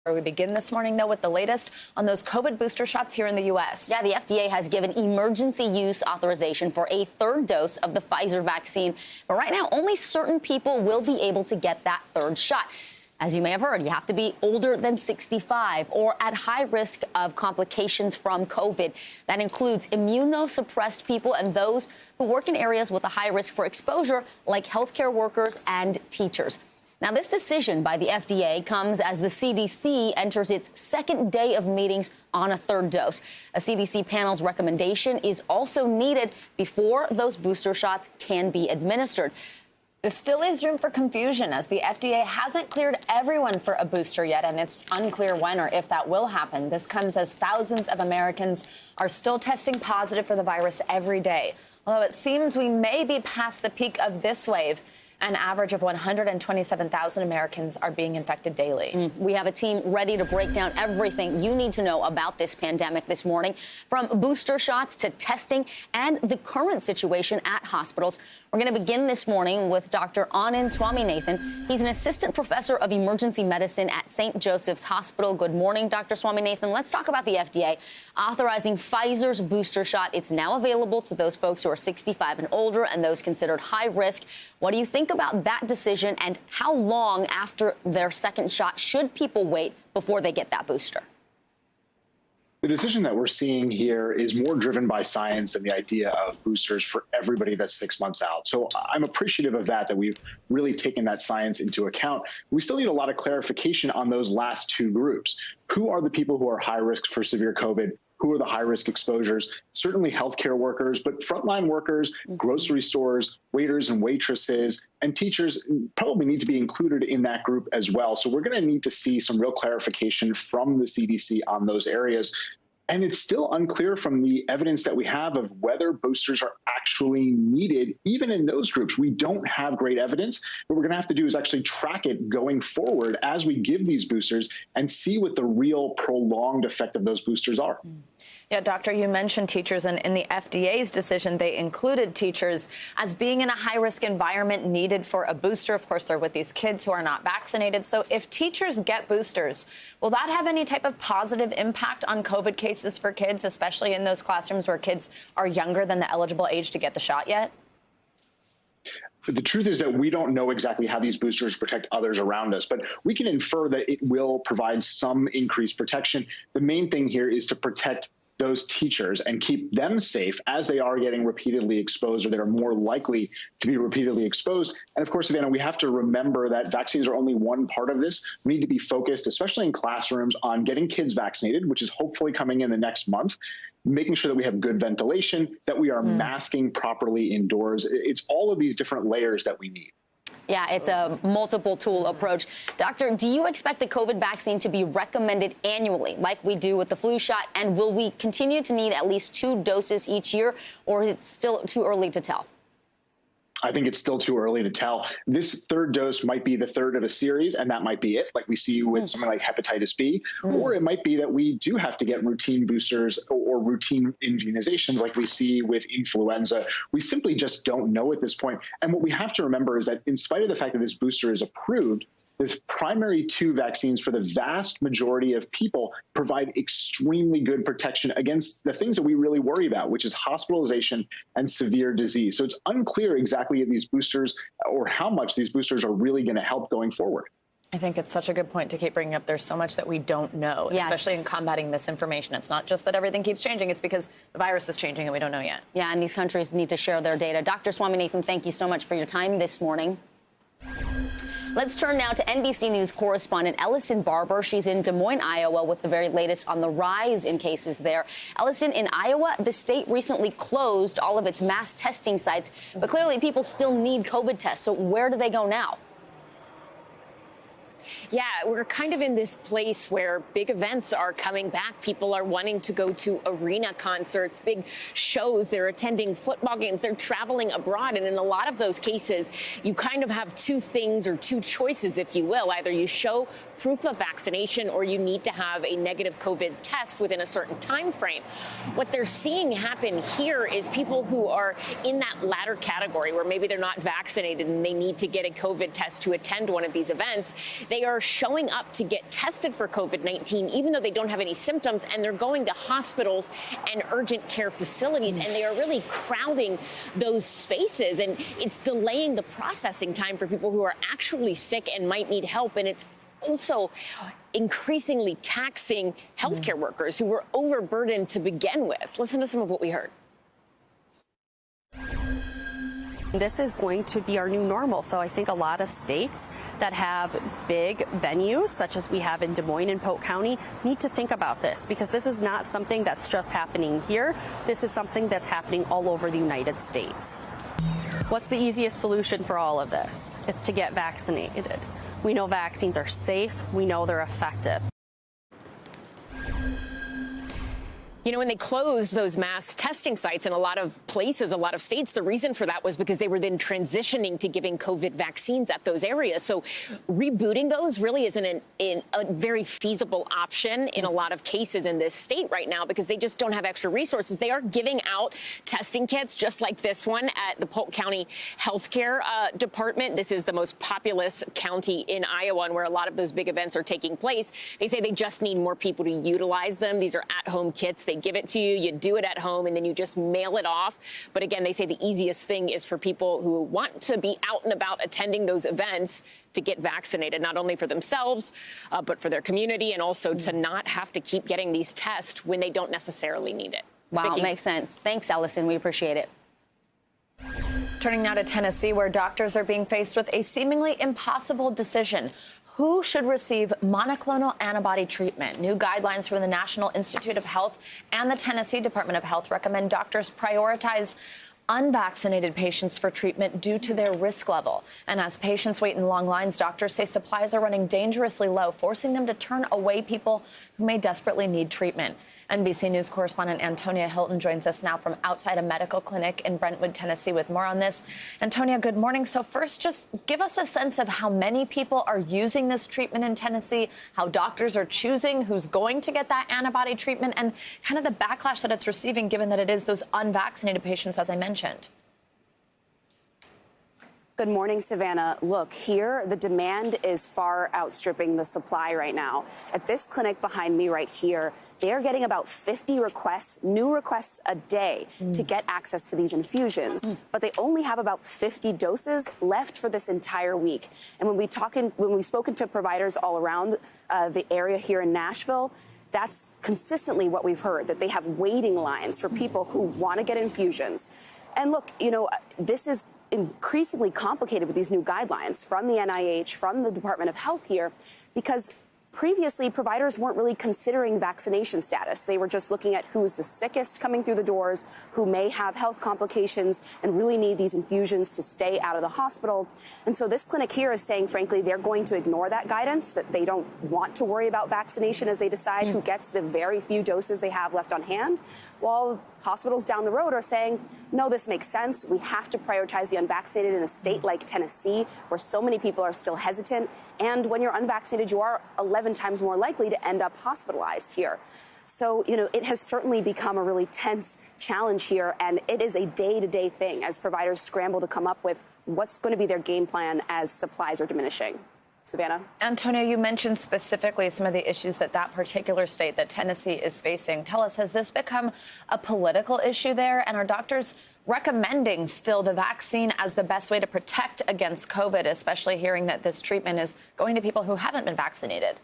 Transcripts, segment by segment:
We begin this morning, though, with the latest on those COVID booster shots here in the U.S. Yeah, the FDA has given emergency use authorization for a third dose of the Pfizer vaccine. But right now, only certain people will be able to get that third shot. As you may have heard, you have to be older than 65 or at high risk of complications from COVID. That includes immunosuppressed people and those who work in areas with a high risk for exposure, like healthcare workers and teachers. Now, this decision by the FDA comes as the CDC enters its second day of meetings on a third dose. A CDC panel's recommendation is also needed before those booster shots can be administered. There still is room for confusion as the FDA hasn't cleared everyone for a booster yet, and it's unclear when or if that will happen. This comes as thousands of Americans are still testing positive for the virus every day. Although it seems we may be past the peak of this wave. An average of 127,000 Americans are being infected daily. We have a team ready to break down everything you need to know about this pandemic this morning, from booster shots to testing and the current situation at hospitals. We're going to begin this morning with Dr. Anand Swaminathan. He's an assistant professor of emergency medicine at St. Joseph's Hospital. Good morning, Dr. Swaminathan. Let's talk about the FDA authorizing Pfizer's booster shot. It's now available to those folks who are 65 and older and those considered high risk. What do you think about that decision, and how long after their second shot should people wait before they get that booster? The decision that we're seeing here is more driven by science than the idea of boosters for everybody that's 6 months out. So I'm appreciative of that we've really taken that science into account. We still need a lot of clarification on those last two groups. Who are the people who are high risk for severe COVID? Who are the high-risk exposures? Certainly healthcare workers, but frontline workers, grocery stores, waiters and waitresses, and teachers probably need to be included in that group as well. So we're going to need to see some real clarification from the CDC on those areas. And it's still unclear from the evidence that we have of whether boosters are actually needed, even in those groups. We don't have great evidence. What we're going to have to do is actually track it going forward as we give these boosters and see what the real prolonged effect of those boosters are. Yeah, Doctor, you mentioned teachers, and in the FDA's decision, they included teachers as being in a high-risk environment needed for a booster. Of course, they're with these kids who are not vaccinated. So if teachers get boosters, will that have any type of positive impact on COVID cases for kids, especially in those classrooms where kids are younger than the eligible age to get the shot yet? But the truth is that we don't know exactly how these boosters protect others around us, but we can infer that it will provide some increased protection. The main thing here is to protect those teachers and keep them safe as they are getting repeatedly exposed, or that are more likely to be repeatedly exposed. And of course, Savannah, we have to remember that vaccines are only one part of this. We need to be focused, especially in classrooms, on getting kids vaccinated, which is hopefully coming in the next month, making sure that we have good ventilation, that we are masking properly indoors. It's all of these different layers that we need. Yeah, it's a multiple tool approach. Doctor, do you expect the COVID vaccine to be recommended annually like we do with the flu shot? And will we continue to need at least 2 doses each year, or is it still too early to tell? I think it's still too early to tell. This third dose might be the third of a series, and that might be it, like we see with something like hepatitis B. Or it might be that we do have to get routine boosters or routine immunizations like we see with influenza. We simply just don't know at this point. And what we have to remember is that in spite of the fact that this booster is approved, the primary 2 vaccines for the vast majority of people provide extremely good protection against the things that we really worry about, which is hospitalization and severe disease. So it's unclear exactly if these boosters or how much these boosters are really going to help going forward. I think it's such a good point to keep bringing up. There's so much that we don't know, especially in combating misinformation. It's not just that everything keeps changing. It's because the virus is changing and we don't know yet. Yeah, and these countries need to share their data. Dr. Swaminathan, thank you so much for your time this morning. Let's turn now to NBC News correspondent Ellison Barber. She's in Des Moines, Iowa, with the very latest on the rise in cases there. Ellison, in Iowa, the state recently closed all of its mass testing sites, but clearly people still need COVID tests. So where do they go now? Yeah, we're kind of in this place where big events are coming back. People are wanting to go to arena concerts, big shows. They're attending football games. They're traveling abroad. And in a lot of those cases, you kind of have 2 things or 2 choices, if you will. Either you show proof of vaccination or you need to have a negative COVID test within a certain time frame. What they're seeing happen here is people who are in that latter category where maybe they're not vaccinated and they need to get a COVID test to attend one of these events. They are showing up to get tested for COVID-19, even though they don't have any symptoms, and they're going to hospitals and urgent care facilities, and they are really crowding those spaces, and it's delaying the processing time for people who are actually sick and might need help. And it's also increasingly taxing healthcare workers who were overburdened to begin with. Listen to some of what we heard. This is going to be our new normal. So I think a lot of states that have big venues, such as we have in Des Moines and Polk County, need to think about this, because this is not something that's just happening here. This is something that's happening all over the United States. What's the easiest solution for all of this? It's to get vaccinated. We know vaccines are safe. We know they're effective. You know, when they closed those mass testing sites in a lot of places, a lot of states, the reason for that was because they were then transitioning to giving COVID vaccines at those areas. So rebooting those really isn't a very feasible option in a lot of cases in this state right now, because they just don't have extra resources. They are giving out testing kits just like this one at the Polk County Healthcare Department. This is the most populous county in Iowa, and where a lot of those big events are taking place. They say they just need more people to utilize them. These are at-home kits. They give it to you, you do it at home, and then you just mail it off. But again, they say the easiest thing is for people who want to be out and about attending those events to get vaccinated, not only for themselves, but for their community, and also to not have to keep getting these tests when they don't necessarily need it. Wow, Vicki? makes sense. Thanks, Ellison. We appreciate it. Turning now to Tennessee, where doctors are being faced with a seemingly impossible decision. Who should receive monoclonal antibody treatment? New guidelines from the National Institute of Health and the Tennessee Department of Health recommend doctors prioritize unvaccinated patients for treatment due to their risk level. And as patients wait in long lines, doctors say supplies are running dangerously low, forcing them to turn away people who may desperately need treatment. NBC News correspondent Antonia Hilton joins us now from outside a medical clinic in Brentwood, Tennessee, with more on this. Antonia, good morning. So first, just give us a sense of how many people are using this treatment in Tennessee, how doctors are choosing who's going to get that antibody treatment, and kind of the backlash that it's receiving, given that it is those unvaccinated patients, as I mentioned. Good morning, Savannah. Look, here, the demand is far outstripping the supply right now. At this clinic behind me right here, they're getting about 50 requests, new requests a day to get access to these infusions. But they only have about 50 doses left for this entire week. And when we've spoken to providers all around the area here in Nashville, that's consistently what we've heard, that they have waiting lines for people who want to get infusions. And look, you know, this is increasingly complicated with these new guidelines from the NIH, from the Department of Health here, because previously providers weren't really considering vaccination status. They were just looking at who's the sickest coming through the doors, who may have health complications and really need these infusions to stay out of the hospital. And so this clinic here is saying, frankly, they're going to ignore that guidance, that they don't want to worry about vaccination as they decide who gets the very few doses they have left on hand, while hospitals down the road are saying, no, this makes sense. We have to prioritize the unvaccinated in a state like Tennessee, where so many people are still hesitant. And when you're unvaccinated, you are 11 times more likely to end up hospitalized here. So, you know, it has certainly become a really tense challenge here, and it is a day-to-day thing as providers scramble to come up with what's going to be their game plan as supplies are diminishing. Savannah? Antonio, you mentioned specifically some of the issues that particular state, that Tennessee, is facing. Tell us, has this become a political issue there? And are doctors recommending still the vaccine as the best way to protect against COVID, especially hearing that this treatment is going to people who haven't been vaccinated?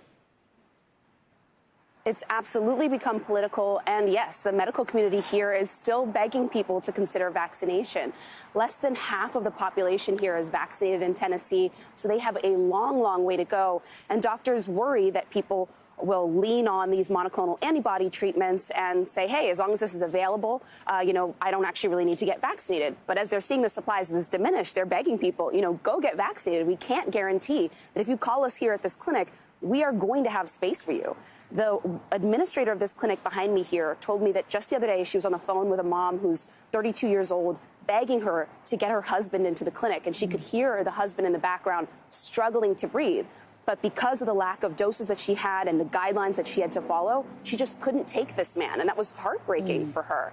It's absolutely become political, and yes, the medical community here is still begging people to consider vaccination. Less than half of the population here is vaccinated in Tennessee, so they have a long, long way to go. And doctors worry that people will lean on these monoclonal antibody treatments and say, hey, as long as this is available, you know, I don't actually really need to get vaccinated. But as they're seeing the supplies of this diminish, they're begging people, you know, go get vaccinated. We can't guarantee that if you call us here at this clinic, we are going to have space for you. The administrator of this clinic behind me here told me that just the other day she was on the phone with a mom who's 32 years old, begging her to get her husband into the clinic, and she could hear the husband in the background struggling to breathe. But because of the lack of doses that she had and the guidelines that she had to follow, she just couldn't take this man. And that was heartbreaking for her.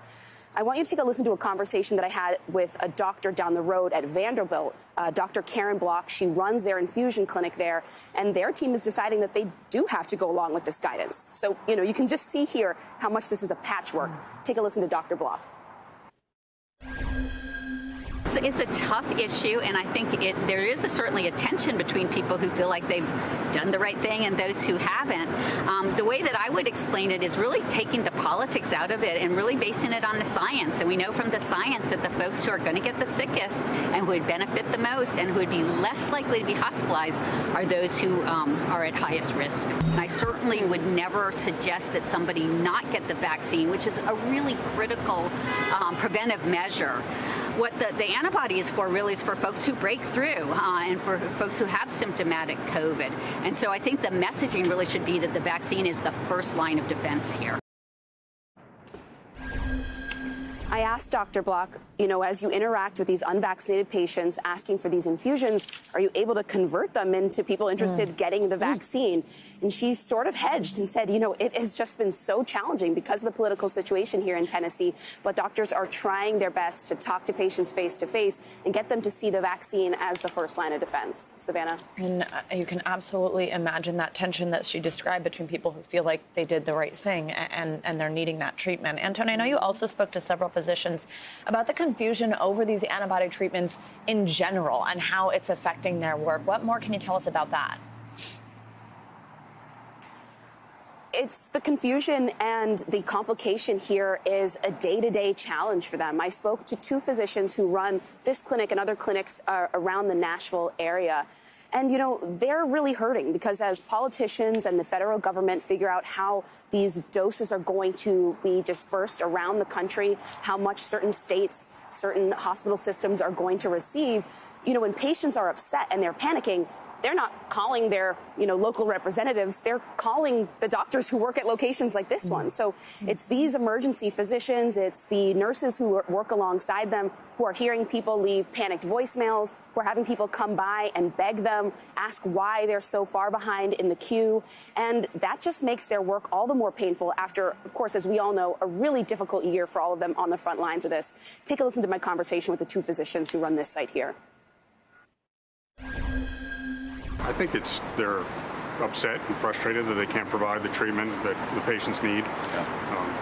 I want you to take a listen to a conversation that I had with a doctor down the road at Vanderbilt, Dr. Karen Block. She runs their infusion clinic there, and their team is deciding that they do have to go along with this guidance. So, you can just see here how much this is a patchwork. Take a listen to Dr. Block. It's a tough issue, and I think there is certainly a tension between people who feel like they've done the right thing and those who haven't. The way that I would explain it is really taking the politics out of it and really basing it on the science. And we know from the science that the folks who are going to get the sickest and who would benefit the most and who would be less likely to be hospitalized are those who are at highest risk. And I certainly would never suggest that somebody not get the vaccine, which is a really critical preventive measure. What the antibody is for really is for folks who break through and for folks who have symptomatic COVID. And so I think the messaging really should be that the vaccine is the first line of defense here. I asked Dr. Block, as you interact with these unvaccinated patients asking for these infusions, are you able to convert them into people interested in getting the vaccine? And she sort of hedged and said, it has just been so challenging because of the political situation here in Tennessee. But doctors are trying their best to talk to patients face to face and get them to see the vaccine as the first line of defense. Savannah? And you can absolutely imagine that tension that she described between people who feel like they did the right thing and they're needing that treatment. Antonio, I know you also spoke to several physicians about the confusion over these antibody treatments in general and how it's affecting their work. What more can you tell us about that? It's the confusion and the complication here is a day-to-day challenge for them. I spoke to two physicians who run this clinic and other clinics around the Nashville area. And, they're really hurting because as politicians and the federal government figure out how these doses are going to be dispersed around the country, how much certain states, certain hospital systems are going to receive, when patients are upset and they're panicking, they're not calling their, local representatives. They're calling the doctors who work at locations like this one. So it's these emergency physicians, it's the nurses who work alongside them who are hearing people leave panicked voicemails, who are having people come by and beg them, ask why they're so far behind in the queue. And that just makes their work all the more painful after, of course, as we all know, a really difficult year for all of them on the front lines of this. Take a listen to my conversation with the two physicians who run this site here. I think they're upset and frustrated that they can't provide the treatment that the patients need.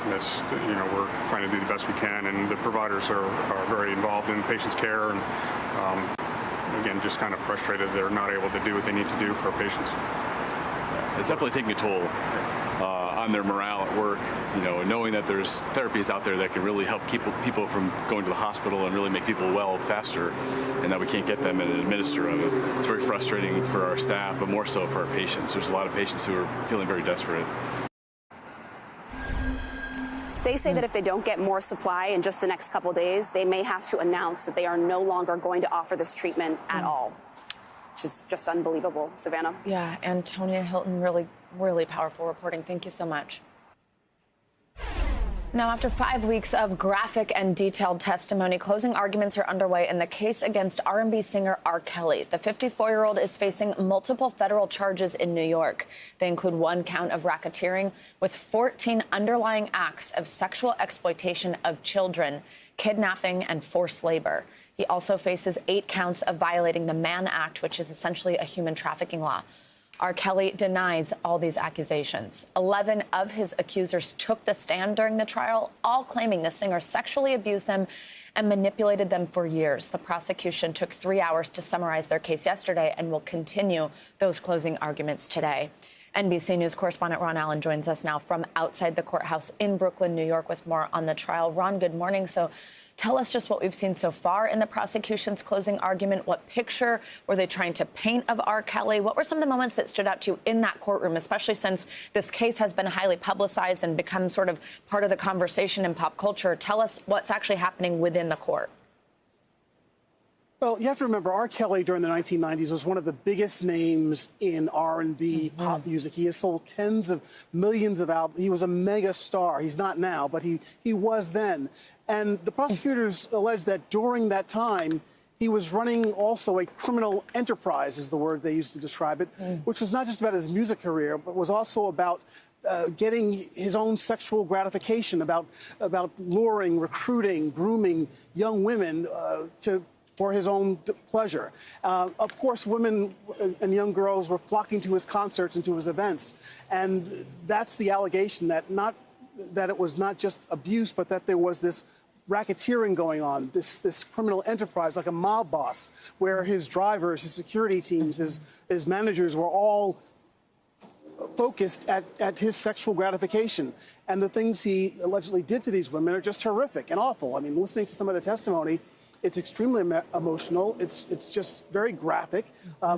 That's, we're trying to do the best we can, and the providers are very involved in patients' care, and again, just kind of frustrated they're not able to do what they need to do for our patients. It's definitely taking a toll on their morale at work, knowing that there's therapies out there that can really help keep people from going to the hospital and really make people well faster, and that we can't get them and administer of it. It's very frustrating for our staff, but more so for our patients. There's a lot of patients who are feeling very desperate. They say that if they don't get more supply in just the next couple days, they may have to announce that they are no longer going to offer this treatment at all, which is just unbelievable. Savannah? Yeah, Antonia Hilton, really powerful reporting. Thank you so much. Now, after 5 weeks of graphic and detailed testimony, closing arguments are underway in the case against R&B singer R. Kelly. The 54-year-old is facing multiple federal charges in New York. They include 1 count of racketeering with 14 underlying acts of sexual exploitation of children, kidnapping, and forced labor. He also faces 8 counts of violating the Mann Act, which is essentially a human trafficking law. R. Kelly denies all these accusations. 11 of his accusers took the stand during the trial, all claiming the singer sexually abused them and manipulated them for years. The prosecution took 3 hours to summarize their case yesterday and will continue those closing arguments today. NBC News correspondent Ron Allen joins us now from outside the courthouse in Brooklyn, New York, with more on the trial. Ron, good morning. So tell us just what we've seen so far in the prosecution's closing argument. What picture were they trying to paint of R. Kelly? What were some of the moments that stood out to you in that courtroom, especially since this case has been highly publicized and become sort of part of the conversation in pop culture? Tell us what's actually happening within the court. Well, you have to remember, R. Kelly during the 1990s was one of the biggest names in R&B pop music. He has sold tens of millions of albums. He was a mega star. He's not now, but he was then. And the prosecutors allege that during that time, he was running also a criminal enterprise, is the word they used to describe it, which was not just about his music career, but was also about getting his own sexual gratification, about luring, recruiting, grooming young women for his own pleasure. Of course, women and young girls were flocking to his concerts and to his events, and that's the allegation, that it was not just abuse, but that there was this racketeering going on, this criminal enterprise, like a mob boss, where his drivers, his security teams, his managers were all focused at his sexual gratification. And the things he allegedly did to these women are just horrific and awful. I mean, listening to some of the testimony, it's extremely emotional. It's just very graphic.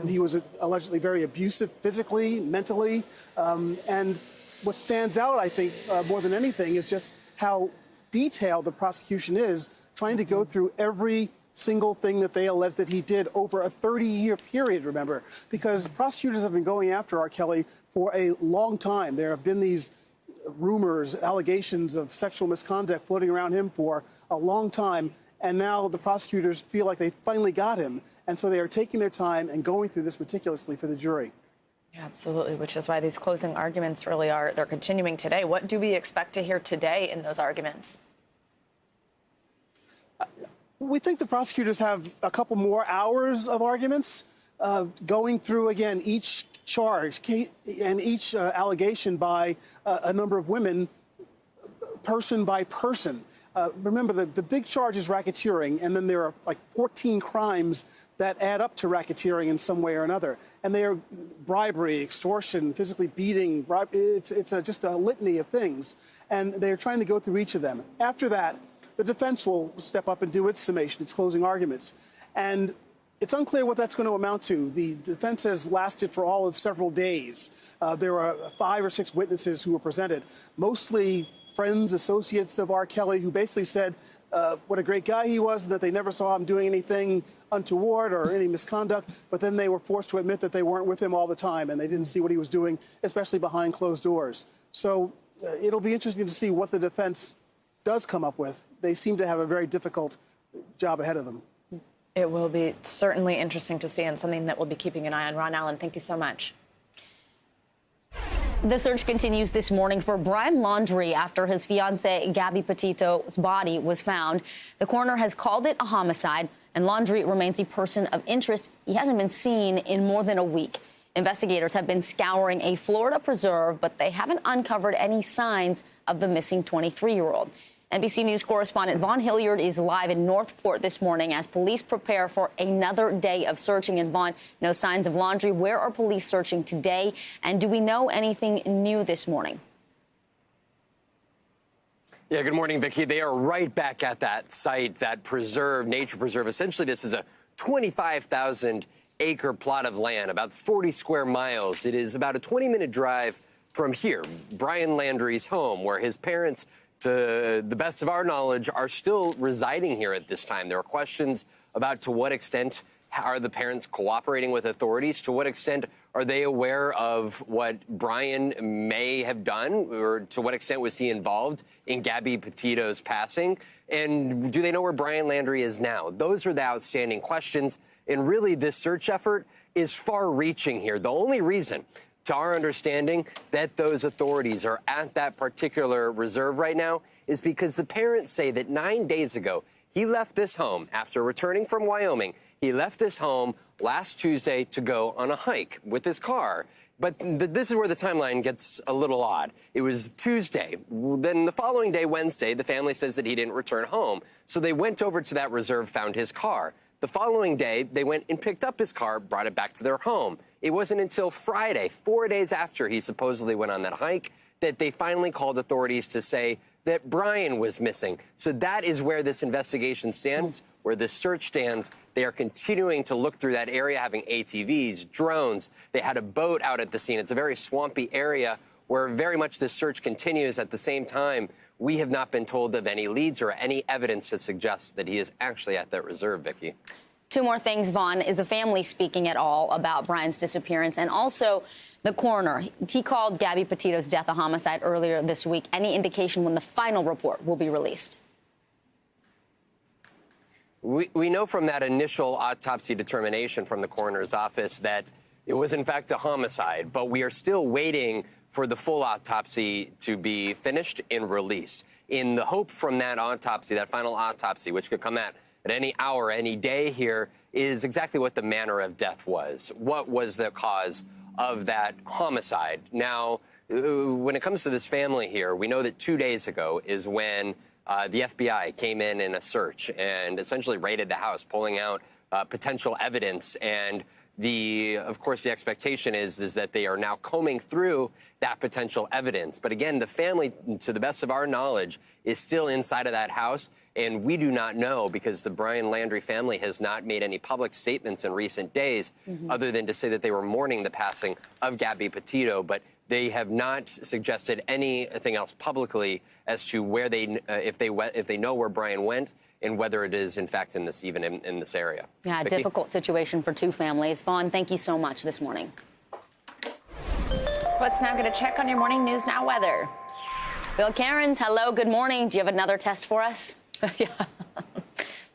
He was allegedly very abusive physically, mentally. And what stands out, I think, more than anything, is just how detailed the prosecution is, trying to go through every single thing that they allege that he did over a 30-year period, remember, because prosecutors have been going after R. Kelly for a long time. There have been these rumors, allegations of sexual misconduct floating around him for a long time, and now the prosecutors feel like they finally got him, and so they are taking their time and going through this meticulously for the jury. Yeah, absolutely, which is why these closing arguments really they're continuing today. What do we expect to hear today in those arguments? We think the prosecutors have a couple more hours of arguments, going through, again, each charge and each allegation by a number of women, person by person. Remember, the big charge is racketeering, and then there are like 14 crimes that add up to racketeering in some way or another. And they are bribery, extortion, physically beating. It's just a litany of things. And they're trying to go through each of them. After that, the defense will step up and do its summation, its closing arguments. And it's unclear what that's going to amount to. The defense has lasted for all of several days. There are 5 or 6 witnesses who were presented, mostly friends, associates of R. Kelly, who basically said what a great guy he was, and that they never saw him doing anything untoward or any misconduct, but then they were forced to admit that they weren't with him all the time, and they didn't see what he was doing, especially behind closed doors. So it'll be interesting to see what the defense does come up with. They seem to have a very difficult job ahead of them. It will be certainly interesting to see, and something that we'll be keeping an eye on. Ron Allen, thank you so much. The search continues this morning for Brian Laundrie after his fiancé Gabby Petito's body was found. The coroner has called it a homicide, and Laundrie remains a person of interest. He hasn't been seen in more than a week. Investigators have been scouring a Florida preserve, but they haven't uncovered any signs of the missing 23-year-old. NBC News correspondent Vaughn Hilliard is live in Northport this morning as police prepare for another day of searching. And Vaughn, no signs of Laundrie. Where are police searching today? And do we know anything new this morning? Yeah, good morning, Vicki. They are right back at that site, that preserve, nature preserve. Essentially, this is a 25,000-acre plot of land, about 40 square miles. It is about a 20-minute drive from here, Brian Laundrie's home, where his parents, to the best of our knowledge, are still residing here at this time. There are questions about to what extent are the parents cooperating with authorities, to what extent are they aware of what Brian may have done, or to what extent was he involved in Gabby Petito's passing, and do they know where Brian Laundrie is now? Those are the outstanding questions, and really this search effort is far-reaching here. The only reason, to our understanding, that those authorities are at that particular reserve right now is because the parents say that 9 days ago, he left this home after returning from Wyoming. He left this home last Tuesday to go on a hike with his car. But this is where the timeline gets a little odd. It was Tuesday. Then the following day, Wednesday, the family says that he didn't return home. So they went over to that reserve, found his car. The following day, they went and picked up his car, brought it back to their home. It wasn't until Friday, 4 days after he supposedly went on that hike, that they finally called authorities to say that Brian was missing. So that is where this investigation stands, where this search stands. They are continuing to look through that area, having ATVs, drones. They had a boat out at the scene. It's a very swampy area where very much this search continues. At the same time, we have not been told of any leads or any evidence to suggest that he is actually at that reserve, Vicki. Two more things, Vaughn. Is the family speaking at all about Brian's disappearance? And also, the coroner, he called Gabby Petito's death a homicide earlier this week. Any indication when the final report will be released? We know from that initial autopsy determination from the coroner's office that it was, in fact, a homicide, but we are still waiting for the full autopsy to be finished and released. In the hope from that autopsy, that final autopsy, which could come out at any hour, any day here, is exactly what the manner of death was. What was the cause of that homicide? Now, when it comes to this family here, we know that 2 days ago is when the FBI came in a search and essentially raided the house, pulling out potential evidence. And of course, the expectation is that they are now combing through that potential evidence. But again, the family, to the best of our knowledge, is still inside of that house. And we do not know, because the Brian Laundrie family has not made any public statements in recent days, other than to say that they were mourning the passing of Gabby Petito. But they have not suggested anything else publicly as to where if they know where Brian went and whether it is, in fact, in this area. Yeah, Vicky? difficult situation for two families. Vaughn, thank you so much this morning. What's now going to check on your morning news now weather? Bill Cairns, hello, good morning. Do you have another test for us? Yeah.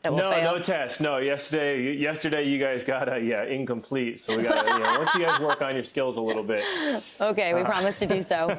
No test. No, yesterday you guys got incomplete. So we got to, once you guys work on your skills a little bit. Okay, we promise to do so.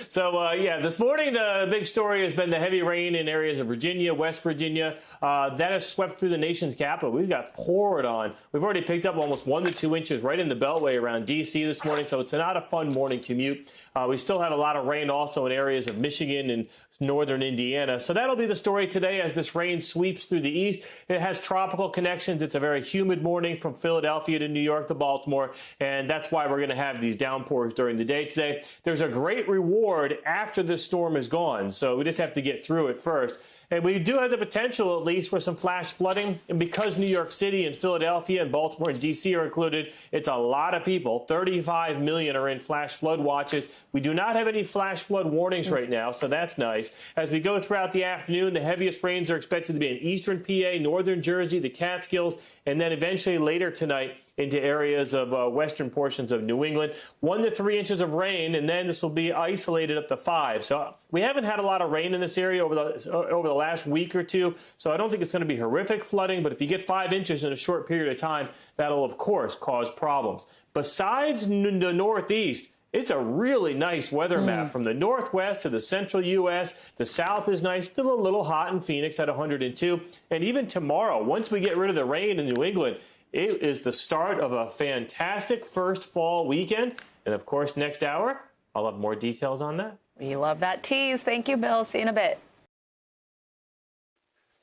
So, this morning the big story has been the heavy rain in areas of Virginia, West Virginia. That has swept through the nation's capital. We've got poured on. We've already picked up almost 1 to 2 inches right in the Beltway around D.C. this morning, so it's not a fun morning commute. We still have a lot of rain also in areas of Michigan and northern Indiana. So that'll be the story today as this rain sweeps through the east. It has tropical connections. It's a very humid morning from Philadelphia to New York to Baltimore, and that's why we're going to have these downpours during the day today. There's a great reward after this storm is gone, so we just have to get through it first. And we do have the potential, at least, for some flash flooding. And because New York City and Philadelphia and Baltimore and D.C. are included, it's a lot of people. 35 million are in flash flood watches. We do not have any flash flood warnings right now, so that's nice. As we go throughout the afternoon, the heaviest rains are expected to be in eastern PA, northern Jersey, the Catskills, and then eventually later tonight into areas of western portions of New England. 1 to 3 inches of rain, and then this will be isolated up to 5. So we haven't had a lot of rain in this area over the last week or two, so I don't think it's going to be horrific flooding, but if you get 5 inches in a short period of time, that'll, of course, cause problems. Besides the Northeast, it's a really nice weather map from the Northwest to the central U.S. The South is nice, still a little hot in Phoenix at 102. And even tomorrow, once we get rid of the rain in New England, it is the start of a fantastic first fall weekend. And, of course, next hour, I'll have more details on that. We love that tease. Thank you, Bill. See you in a bit.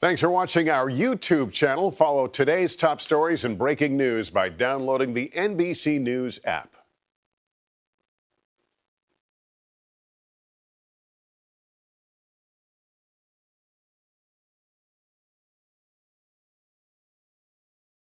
Thanks for watching our YouTube channel. Follow today's top stories and breaking news by downloading the NBC News app.